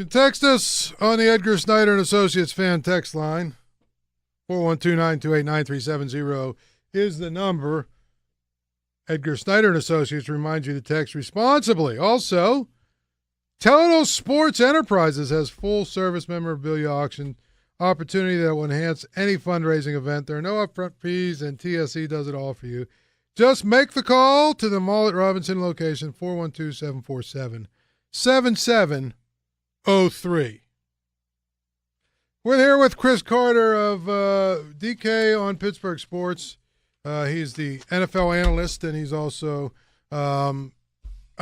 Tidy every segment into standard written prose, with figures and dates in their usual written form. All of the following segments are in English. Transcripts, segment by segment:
You can text us on the Edgar Snyder and Associates fan text line. 412-928-9370 is the number. Edgar Snyder and Associates reminds you to text responsibly. Also, Total Sports Enterprises has full-service memorabilia auction opportunity that will enhance any fundraising event. There are no upfront fees, and TSE does it all for you. Just make the call to the Mall at Robinson location, 412-747-7703. We're here with Chris Carter of DK on Pittsburgh Sports. He's the NFL analyst, and he's also a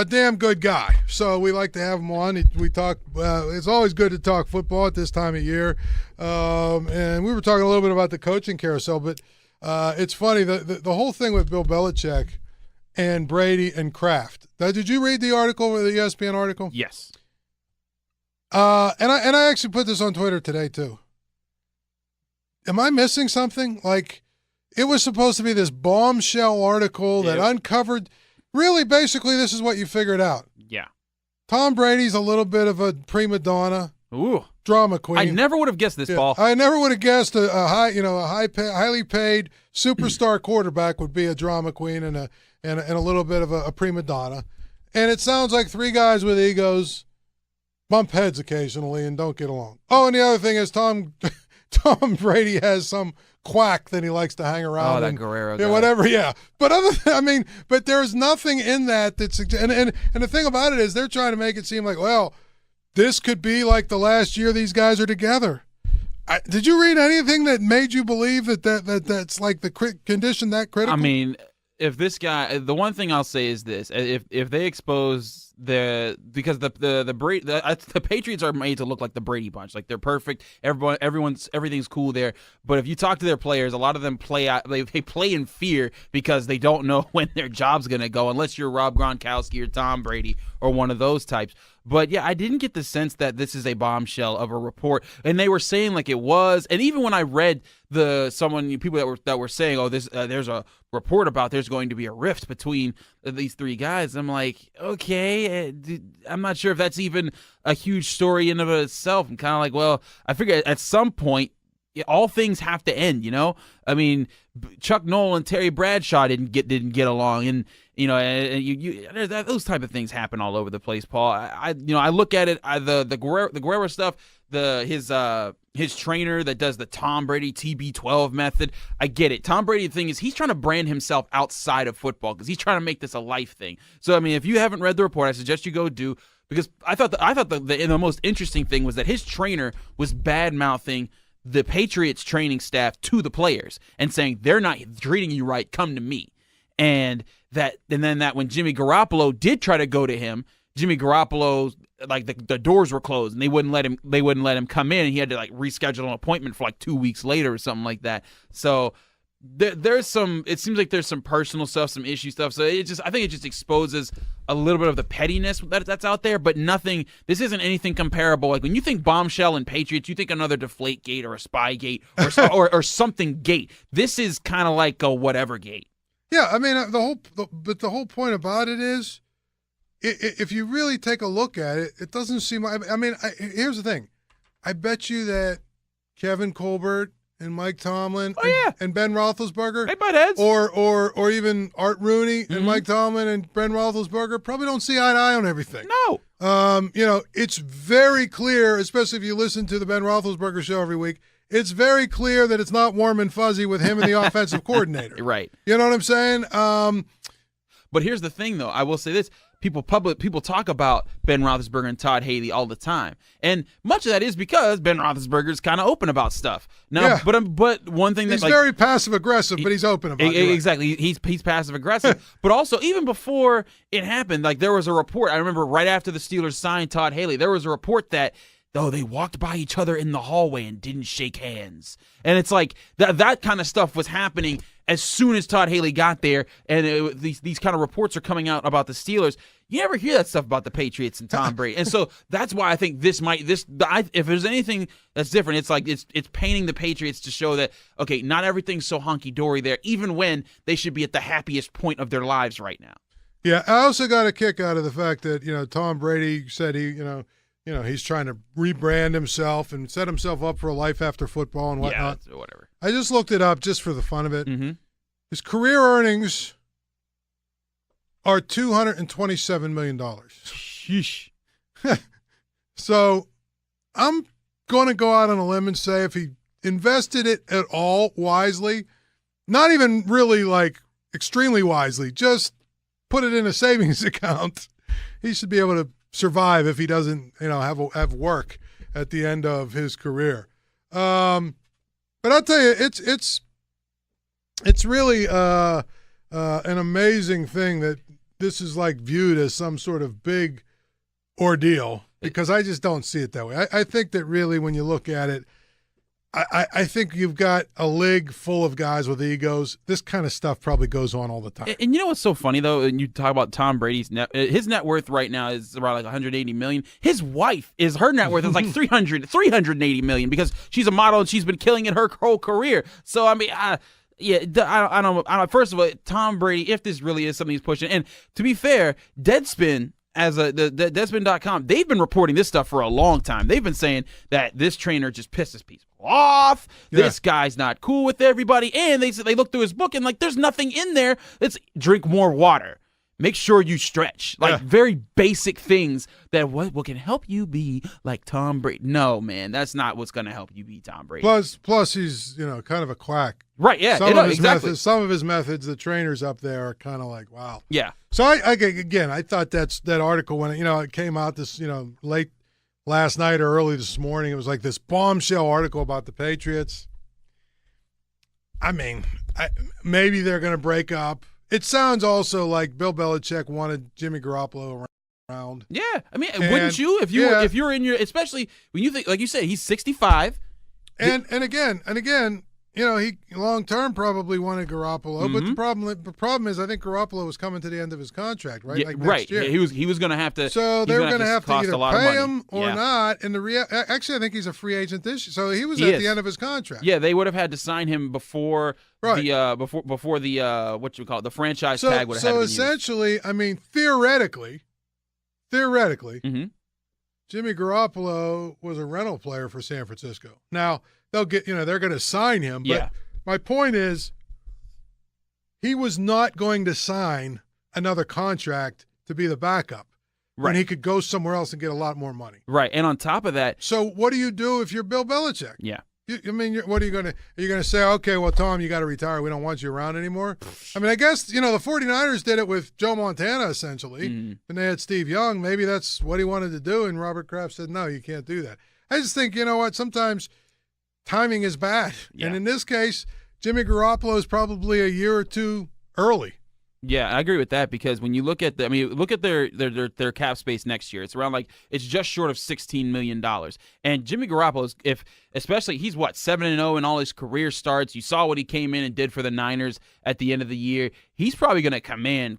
damn good guy. So we like to have him on. We talk. It's always good to talk football at this time of year. And we were talking a little bit about the coaching carousel, but it's funny, the whole thing with Bill Belichick and Brady and Kraft. Did you read the article, the ESPN article? Yes. And I actually put this on Twitter today too. Am I missing something? Like, it was supposed to be this bombshell article that uncovered. Really, basically, this is what you figured out. Yeah. Tom Brady's a little bit of a prima donna. Ooh. Drama queen. I never would have guessed this, Paul. I never would have guessed a highly paid superstar quarterback would be a drama queen and a little bit of a prima donna. And it sounds like three guys with egos bump heads occasionally and don't get along. Oh, and the other thing is Tom Brady has some quack that he likes to hang around. Oh, that Guerrero guy. Yeah, whatever, yeah. But but there's nothing in that that's and the thing about it is they're trying to make it seem like, well, this could be like the last year these guys are together. Did you read anything that made you believe that's like the condition that critical? I mean, if this guy, the one thing I'll say is this: if they expose because the Patriots are made to look like the Brady Bunch, like they're perfect. Everything's cool there. But if you talk to their players, a lot of them play out. They play in fear because they don't know when their job's gonna go, unless you're Rob Gronkowski or Tom Brady or one of those types. But yeah, I didn't get the sense that this is a bombshell of a report, and they were saying like it was. And even when I read people that were saying, oh, there's a report about there's going to be a rift between these three guys, I'm like, okay, I'm not sure if that's even a huge story in of itself. I'm kind of like, well, I figure at some point all things have to end, you know? I mean, Chuck Noll and Terry Bradshaw didn't get along, and those type of things happen all over the place, Paul. I look at it, the Guerrero stuff, his trainer that does the Tom Brady TB12 method. I get it. Tom Brady, the thing is, he's trying to brand himself outside of football because he's trying to make this a life thing. So I mean, if you haven't read the report, I suggest you go do, because I thought the most interesting thing was that his trainer was bad mouthing the Patriots training staff to the players and saying, they're not treating you right, come to me. And then when Jimmy Garoppolo did try to go to him, Jimmy Garoppolo, like the doors were closed and they wouldn't let him come in, and he had to like reschedule an appointment for like 2 weeks later or something like that. So it seems like there's some personal stuff, some issue stuff. So I think it just exposes a little bit of the pettiness that's out there, but nothing. This isn't anything comparable. Like when you think bombshell and Patriots, you think another Deflate Gate or a Spy Gate or something Gate. This is kind of like a whatever Gate. Yeah, I mean the whole point about it is, if you really take a look at it, it doesn't seem. I mean, here's the thing. I bet you that Kevin Colbert and Mike Tomlin and Ben Roethlisberger, they butt heads, or even Art Rooney and Mike Tomlin and Ben Roethlisberger probably don't see eye to eye on everything. No. It's very clear, especially if you listen to the Ben Roethlisberger show every week. It's very clear that it's not warm and fuzzy with him and the offensive coordinator. Right. You know what I'm saying? But here's the thing, though. I will say this. People talk about Ben Roethlisberger and Todd Haley all the time. And much of that is because Ben Roethlisberger is kind of open about stuff. Now, yeah. But one thing he's very passive-aggressive, but he's open about it. Exactly. He's passive-aggressive. But also, even before it happened, like there was a report. I remember right after the Steelers signed Todd Haley, there was a report that they walked by each other in the hallway and didn't shake hands. And it's like that kind of stuff was happening as soon as Todd Haley got there, and these kind of reports are coming out about the Steelers. You never hear that stuff about the Patriots and Tom Brady. And so that's why I think if there's anything that's different, it's like it's painting the Patriots to show that, okay, not everything's so hunky-dory there, even when they should be at the happiest point of their lives right now. Yeah, I also got a kick out of the fact that, Tom Brady said he's trying to rebrand himself and set himself up for a life after football and whatnot. Yeah, whatever. I just looked it up just for the fun of it. Mm-hmm. His career earnings are $227 million. Sheesh. So I'm going to go out on a limb and say if he invested it at all wisely, not even really like extremely wisely, just put it in a savings account, he should be able to survive if he doesn't, have work at the end of his career. But I'll tell you, it's really an amazing thing that this is like viewed as some sort of big ordeal, because I just don't see it that way. I think that really when you look at it, I think you've got a league full of guys with egos. This kind of stuff probably goes on all the time. And you know what's so funny though? And you talk about Tom Brady's his net worth right now is around like 180 million. His wife her net worth is like 380 million because she's a model and she's been killing it her whole career. So I mean, I don't. First of all, Tom Brady, if this really is something he's pushing, and to be fair, Deadspin. The Deadspin.com, they've been reporting this stuff for a long time. They've been saying that this trainer just pisses people off. Yeah. This guy's not cool with everybody. And they look through his book and like, there's nothing in there. Let's drink more water. Make sure you stretch. Like very basic things that what can help you be like Tom Brady. No, man, that's not what's going to help you be Tom Brady. Plus he's, kind of a quack. Right, yeah. Some of his methods, the trainers up there are kind of like, wow. Yeah. So I thought that article when it came out this, late last night or early this morning, it was like this bombshell article about the Patriots. I mean, maybe they're going to break up. It sounds also like Bill Belichick wanted Jimmy Garoppolo around. Yeah, I mean, wouldn't you if you're in your, especially when you think, like you said, he's 65. And again, he long term probably wanted Garoppolo, but the problem is I think Garoppolo was coming to the end of his contract, right? Yeah, next year. Yeah, he was going to have to. So they were going to have to either pay him or not. And actually, I think he's a free agent this year, so he was at the end of his contract. Yeah, they would have had to sign him before before the what you call it, the franchise tag would have had to be used. So essentially, I mean, theoretically, Jimmy Garoppolo was a rental player for San Francisco. Now they'll get, they're going to sign him. But my point is, he was not going to sign another contract to be the backup. Right. When he could go somewhere else and get a lot more money. Right. And on top of that. So what do you do if you're Bill Belichick? Yeah. What are you going to say? Okay, well, Tom, you got to retire. We don't want you around anymore. I mean, I guess, the 49ers did it with Joe Montana, essentially. And they had Steve Young. Maybe that's what he wanted to do. And Robert Kraft said, no, you can't do that. I just think, sometimes timing is bad. Yeah. And in this case, Jimmy Garoppolo is probably a year or two early. Yeah, I agree with that because when you look at look at their cap space next year, it's just short of $16 million. And Jimmy Garoppolo, especially he's 7-0 in all his career starts. You saw what he came in and did for the Niners at the end of the year. He's probably going to command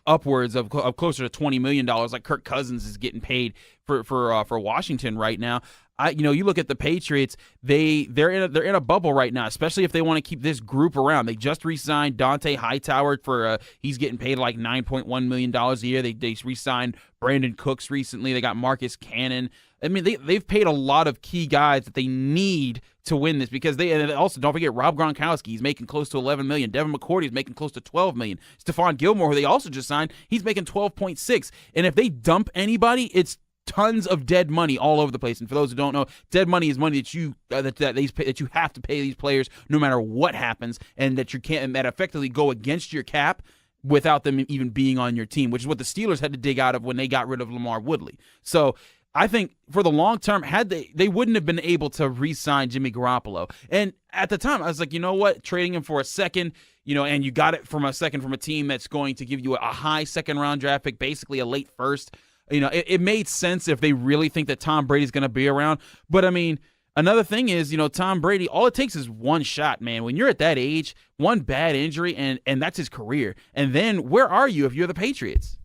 upwards of closer to $20 million, like Kirk Cousins is getting paid for Washington right now. You look at the Patriots, they're in a bubble right now, especially if they want to keep this group around. They just re-signed Dante Hightower for he's getting paid like $9.1 million a year. They re-signed Brandon Cooks recently. They got Marcus Cannon. I mean, they've paid a lot of key guys that they need to win this because and also don't forget Rob Gronkowski. He's making close to $11 million. Devin McCourty is making close to $12 million. Stephon Gilmore, who they also just signed, he's making $12.6. And if they dump anybody, it's tons of dead money all over the place. And for those who don't know, dead money is money that you that you have to pay these players no matter what happens, and that that effectively go against your cap without them even being on your team, which is what the Steelers had to dig out of when they got rid of LaMar Woodley. So I think for the long term, they wouldn't have been able to re-sign Jimmy Garoppolo. And at the time, I was like, you know what? Trading him for a second, and you got it from a team that's going to give you a high second-round draft pick, basically a late first. It made sense if they really think that Tom Brady's going to be around. But, I mean, another thing is, Tom Brady, all it takes is one shot, man. When you're at that age, one bad injury, and that's his career. And then where are you if you're the Patriots?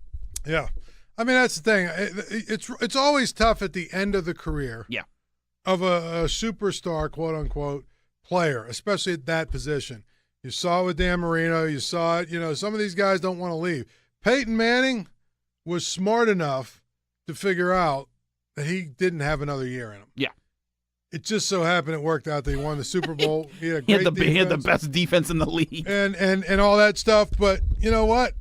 Yeah. I mean, that's the thing. It's always tough at the end of the career of a superstar, quote-unquote, player, especially at that position. You saw it with Dan Marino. You saw it. Some of these guys don't want to leave. Peyton Manning was smart enough to figure out that he didn't have another year in him. Yeah. It just so happened it worked out that he won the Super Bowl. He had a He great had the defense best defense in the league. and all that stuff. But you know what?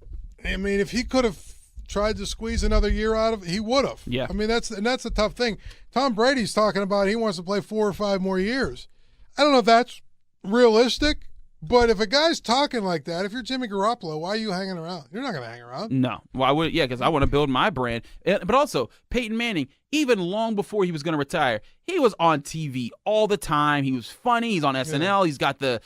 I mean, if he could have tried to squeeze another year out of it, he would have. Yeah. I mean, that's a tough thing. Tom Brady's talking about he wants to play 4 or 5 more years. I don't know if that's realistic, but if a guy's talking like that, if you're Jimmy Garoppolo, why are you hanging around? You're not going to hang around. No. Well, I would. Yeah, because I want to build my brand. But also, Peyton Manning, even long before he was going to retire, he was on TV all the time. He was funny. He's on SNL. He's got the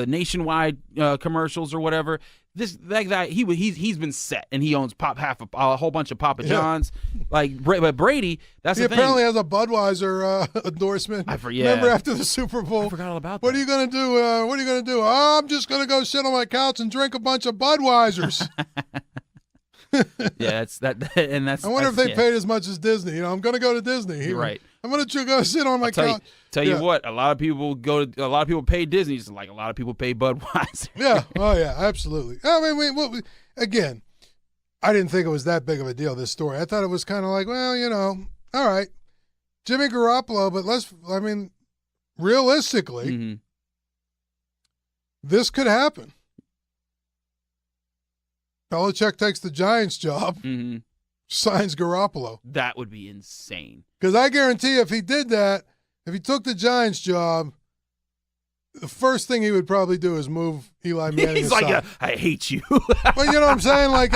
nationwide commercials or whatever. That guy, he's been set, and he owns a whole bunch of Papa John's. But Brady, that's the thing. He apparently has a Budweiser endorsement. Remember after the Super Bowl? I forgot all about that. What are you going to do? What are you going to do? Oh, I'm just going to go sit on my couch and drink a bunch of Budweisers. Yeah, it's that, and that's. I wonder if they paid as much as Disney. I'm going to go to Disney. Right. I'm going to go sit on my couch. Tell you what, a lot of people pay Disney just like a lot of people pay Budweiser. Yeah. Oh yeah, absolutely. I mean, again, I didn't think it was that big of a deal, this story. I thought it was kind of like, well, all right, Jimmy Garoppolo, but realistically, this could happen. Belichick takes the Giants job, signs Garoppolo. That would be insane. Because I guarantee if he did that, if he took the Giants job, the first thing he would probably do is move Eli Manning He's aside. like, I hate you. Well, you know what I'm saying? I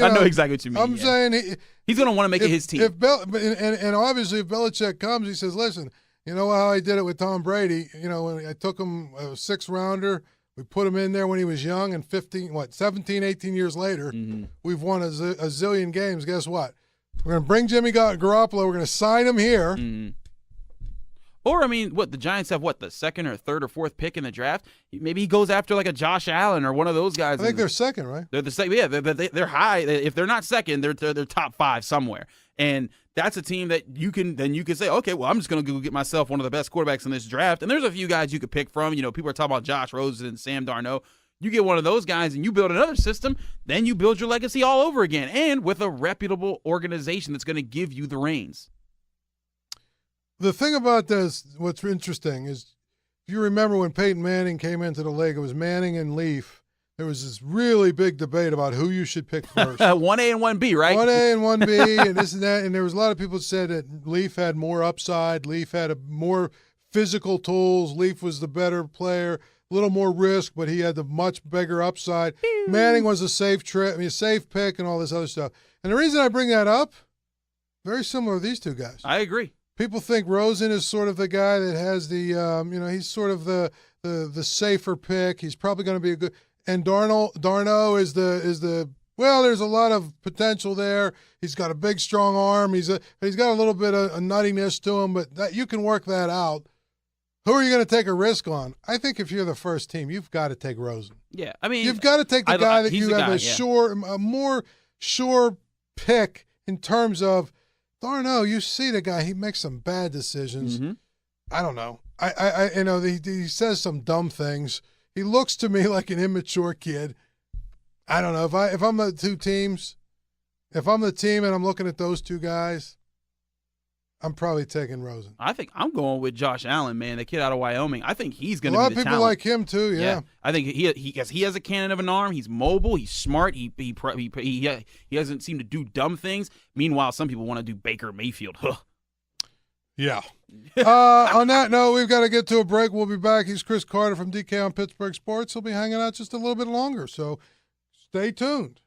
know exactly what you mean. I'm saying he's going to want to make it his team. And obviously if Belichick comes, he says, listen, you know how I did it with Tom Brady? When I took him a 6th rounder, we put him in there when he was young, and 17, 18 years later, we've won a zillion games. Guess what? We're going to bring Jimmy Garoppolo. We're going to sign him here. Or, the Giants have, the 2nd or 3rd or 4th pick in the draft? Maybe he goes after, like, a Josh Allen or one of those guys. I think they're 2nd, right? They're the 2nd. Yeah, they're high. If they're not 2nd, they're top 5 somewhere. And that's a team that you can say, okay, well, I'm just going to go get myself one of the best quarterbacks in this draft. And there's a few guys you could pick from. People are talking about Josh Rosen and Sam Darnold. You get one of those guys and you build another system, then you build your legacy all over again, and with a reputable organization that's going to give you the reins. The thing about this, what's interesting is, if you remember when Peyton Manning came into the league, it was Manning and Leaf. There was this really big debate about who you should pick first. 1A and 1B, right? 1A and 1B and this and that. And there was a lot of people that said that Leaf had more upside. Leaf had more physical tools. Leaf was the better player. A little more risk, but he had the much bigger upside. Manning was a safe pick and all this other stuff. And the reason I bring that up, very similar to these two guys. I agree. People think Rosen is sort of the guy that has the, he's sort of the safer pick. He's probably going to be a good. And Darno is the. Well, there's a lot of potential there. He's got a big, strong arm. He's got a little bit of a nuttiness to him, but you can work that out. Who are you going to take a risk on? I think if you're the first team, you've got to take Rosen. Yeah, you've got to take the guy that you have a more sure pick in terms of Darno. You see the guy; he makes some bad decisions. I don't know. He says some dumb things. He looks to me like an immature kid. I don't know if I'm the two teams. If I'm the team and I'm looking at those two guys, I'm probably taking Rosen. I think I'm going with Josh Allen, man, the kid out of Wyoming. I think he's going to be the A lot of people talent. like him too. Yeah. I think he has a cannon of an arm. He's mobile. He's smart. He doesn't seem to do dumb things. Meanwhile, some people want to do Baker Mayfield. Yeah. On that note, we've got to get to a break. We'll be back. He's Chris Carter from DK on Pittsburgh Sports. He'll be hanging out just a little bit longer, so stay tuned.